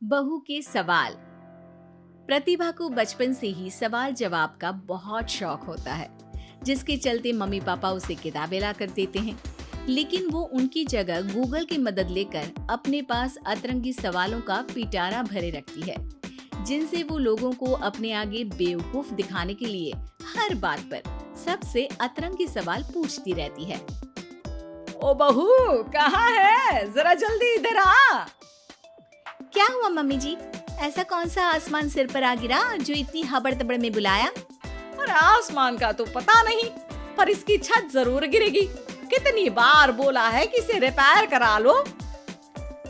बहू के सवाल। प्रतिभा को बचपन से ही सवाल जवाब का बहुत शौक होता है, जिसके चलते मम्मी पापा उसे किताबें ला कर देते हैं। लेकिन वो उनकी जगह गूगल की मदद लेकर अपने पास अतरंगी सवालों का पिटारा भरे रखती है, जिनसे वो लोगों को अपने आगे बेवकूफ दिखाने के लिए हर बात पर सबसे अतरंगी सवाल पूछती रहती है। ओ बहू, कहाँ है? जरा जल्दी इधर आ। क्या हुआ मम्मी जी? ऐसा कौन सा आसमान सिर पर आ गिरा जो इतनी हबड़ तबड़ में बुलाया? और आसमान का तो पता नहीं, पर इसकी छत जरूर गिरेगी। कितनी बार बोला है कि इसे रिपेयर करा लो।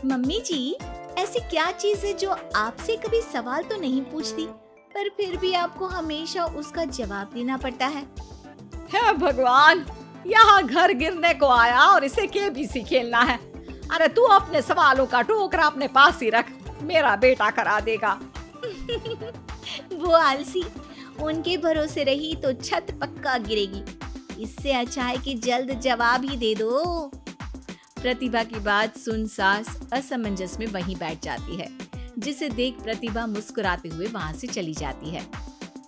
मम्मी जी, ऐसी क्या चीज है जो आपसे कभी सवाल तो नहीं पूछती, पर फिर भी आपको हमेशा उसका जवाब देना पड़ता है? हे भगवान, यहाँ घर गिरने को आया और इसे केबीसी खेलना है। अरे तू अपने सवालों का टोकरा अपने पास ही रख, मेरा बेटा करा देगा। वो आलसी, उनके भरोसे रही तो छत पक्का गिरेगी। इससे अच्छा है कि जल्द जवाब ही दे दो। प्रतिभा की बात सुन सास असमंजस में वहीं बैठ जाती है, जिसे देख प्रतिभा मुस्कुराते हुए वहाँ से चली जाती है।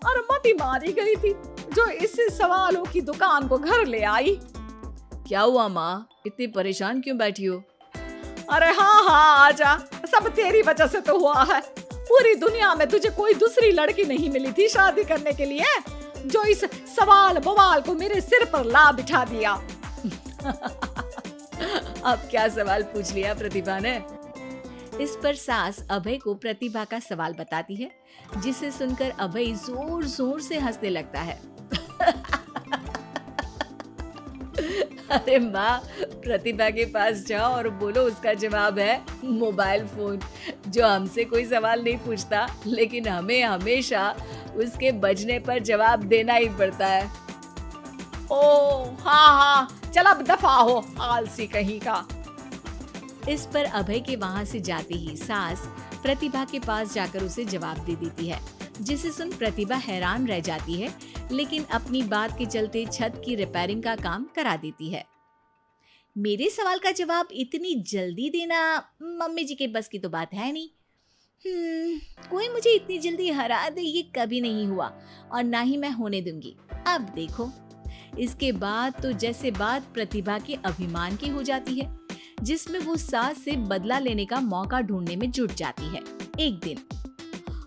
और मती मारी गई थी जो इस सवालों की दुकान को घर ले आई। क्या हुआ माँ, इतनी परेशान क्यों बैठी हो? अरे हाँ आजा, सब तेरी वजह से तो हुआ है। पूरी दुनिया में तुझे कोई दूसरी लड़की नहीं मिली थी शादी करने के लिए, जो इस सवाल बवाल को मेरे सिर पर ला बिठा दिया। अब क्या सवाल पूछ लिया प्रतिभा ने? इस पर सास अभय को प्रतिभा का सवाल बताती है, जिसे सुनकर अभय जोर जोर से हंसने लगता है। अरे माँ, प्रतिभा के पास जाओ और बोलो उसका जवाब है मोबाइल फोन, जो हमसे कोई सवाल नहीं पूछता, लेकिन हमें हमेशा उसके बजने पर जवाब देना ही पड़ता है। ओ हाँ, चल अब दफा हो, आलसी कहीं का। इस पर अभय के वहाँ से जाते ही सास प्रतिभा के पास जाकर उसे जवाब दे देती है, जिसे सुन प्रतिभा हैरान रह जाती है, लेकिन अपनी बात के चलते छत की रिपेयरिंग का काम करा देती है। मेरे सवाल का जवाब इतनी जल्दी देना मम्मी जी के बस की तो बात है नहीं। कोई मुझे इतनी जल्दी हरा दे ये कभी नहीं हुआ, और ना ही मैं होने दूंगी। अब देखो। इसके बाद तो जैसे बात प्रतिभा के अभिमान की हो जाती है, जिसमें वो सास से बदला लेने का मौका ढूंढने में जुट जाती है। एक दिन,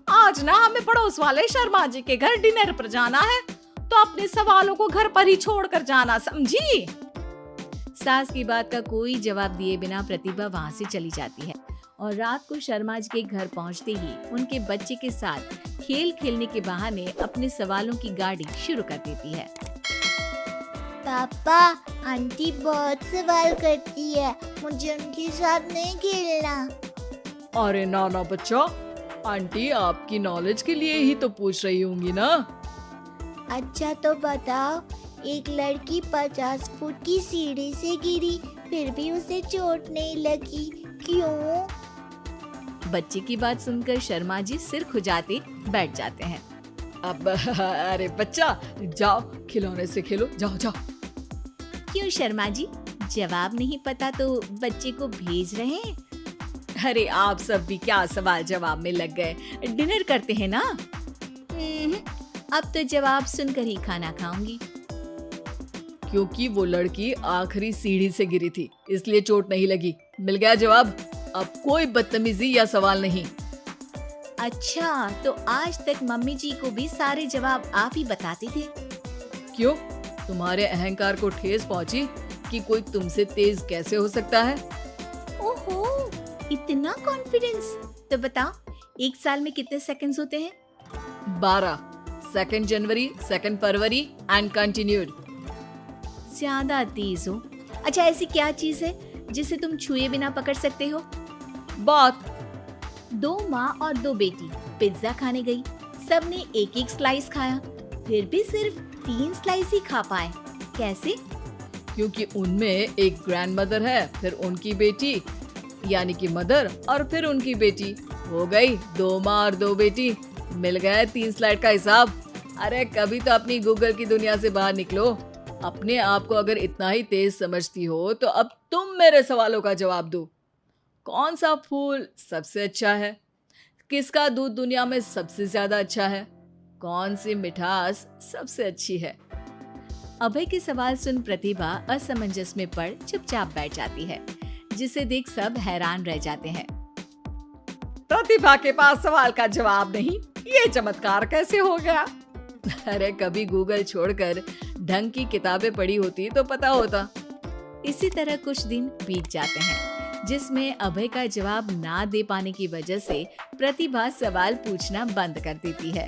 आज ना हमें पड़ोस वाले शर्मा जी के घर डिनर पर जाना है, तो अपने सवालों को घर पर ही छोड़ कर जाना, समझी? सास की बात का कोई जवाब दिए बिना प्रतिभा वहाँ से चली जाती है, और रात को शर्मा जी के घर पहुँचते ही उनके बच्चे के साथ खेल खेलने के बहाने अपने सवालों की गाड़ी शुरू कर देती है। पापा, आंटी बहुत सवाल करती है, मुझे उनके साथ नहीं खेलना। अरे ना ना बच्चा, आंटी आपकी नॉलेज के लिए ही तो पूछ रही होंगी ना। अच्छा तो बताओ, एक लड़की 50 फुट की सीढ़ी से गिरी, फिर भी उसे चोट नहीं लगी, क्यों? बच्चे की बात सुनकर शर्मा जी सिर खुजाते बैठ जाते हैं। अब अरे बच्चा, जाओ खिलौने से खेलो, जाओ जाओ। क्यों शर्मा जी, जवाब नहीं पता तो बच्चे को भेज रहे हैं? अरे आप सब भी क्या सवाल जवाब में लग गए, डिनर करते हैं ना। अब तो जवाब सुनकर ही खाना खाऊंगी। क्योंकि वो लड़की आखिरी सीढ़ी से गिरी थी, इसलिए चोट नहीं लगी। मिल गया जवाब, अब कोई बदतमीजी या सवाल नहीं। अच्छा, तो आज तक मम्मी जी को भी सारे जवाब आप ही बताते थे? क्यों, तुम्हारे अहंकार को ठेस पहुंची कि कोई तुमसे तेज कैसे हो सकता है? ओहो, इतना कॉन्फिडेंस। तो बताओ, एक साल में कितने सेकंड्स होते हैं? 12। 2 जनवरी, 2 फरवरी एंड कंटिन्यूड। ज्यादा तेज हो। अच्छा, ऐसी क्या चीज है जिसे तुम छुए बिना पकड़ सकते हो? बात। 2 माँ और 2 बेटी पिज्जा खाने गई, सबने एक एक स्लाइस खाया, फिर भी सिर्फ 3 स्लाइस ही खा पाए। कैसे? क्योंकि उनमें एक ग्रैंड मदर है, फिर उनकी बेटी यानी कि मदर, और फिर उनकी बेटी। हो गई 2 माँ और 2 बेटी। मिल गया 3 स्लाइड का हिसाब। अरे कभी तो अपनी गूगल की दुनिया से बाहर निकलो। अपने आप को अगर इतना ही तेज समझती हो तो अब तुम मेरे सवालों का जवाब दो। कौन सा फूल सबसे अच्छा है? किसका दूध दुनिया में सबसे ज्यादा अच्छा है? कौन सी मिठास सबसे अच्छी है? अभय के सवाल सुन प्रतिभा असमंजस में पड़ चुपचाप बैठ जाती है, जिसे देख सब हैरान रह जाते हैं। प्रतिभा के पास सवाल का जवाब नहीं, ये चमत्कार कैसे हो गया? अरे कभी गूगल छोड़कर ढंग की किताबें पढ़ी होती तो पता होता। इसी तरह कुछ दिन बीत जाते हैं, जिसमें अभय का जवाब ना दे पाने की वजह से प्रतिभा सवाल पूछना बंद कर देती है,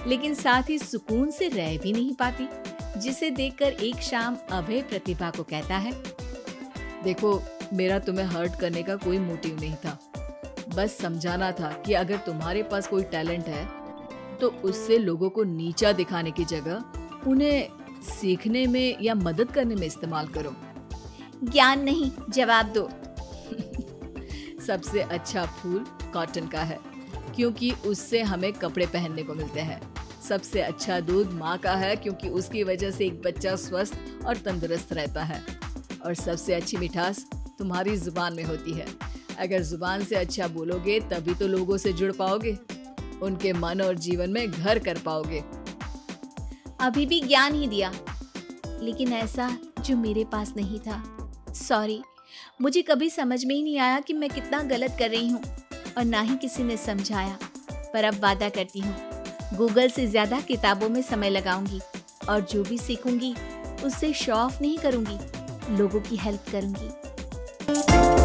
लेकिन साथ ही सुकून से रह भी नहीं पाती, जिसे देखकर एक शाम अभय प्रतिभा को कहता है, देखो, मेरा तुम्हें हर्ट करने का कोई मोटिव नहीं था। बस समझाना था कि अगर तुम्हारे पास कोई टैलेंट है तो उससे लोगों को नीचा दिखाने की जगह उन्हें सीखने में या मदद करने में इस्तेमाल करो। ज्ञान नहीं, जवाब दो। सबसे अच्छा फूल कॉटन का है, क्योंकि उससे हमें कपड़े पहनने को मिलते हैं। सबसे अच्छा दूध माँ का है, क्योंकि उसकी वजह से एक बच्चा स्वस्थ और तंदुरुस्त रहता है। और सबसे अच्छी मिठास तुम्हारी जुबान में होती है। अगर जुबान से अच्छा बोलोगे तभी तो लोगों से जुड़ पाओगे, उनके मन और जीवन में घर कर पाओगे। अभी भी ज्ञान ही दिया, लेकिन ऐसा जो मेरे पास नहीं था। सॉरी, मुझे कभी समझ में ही नहीं आया कि मैं कितना गलत कर रही हूँ, और ना ही किसी ने समझाया। पर अब वादा करती हूँ, गूगल से ज्यादा किताबों में समय लगाऊंगी, और जो भी सीखूंगी उससे शो ऑफ नहीं करूंगी, लोगों की हेल्प करूंगी।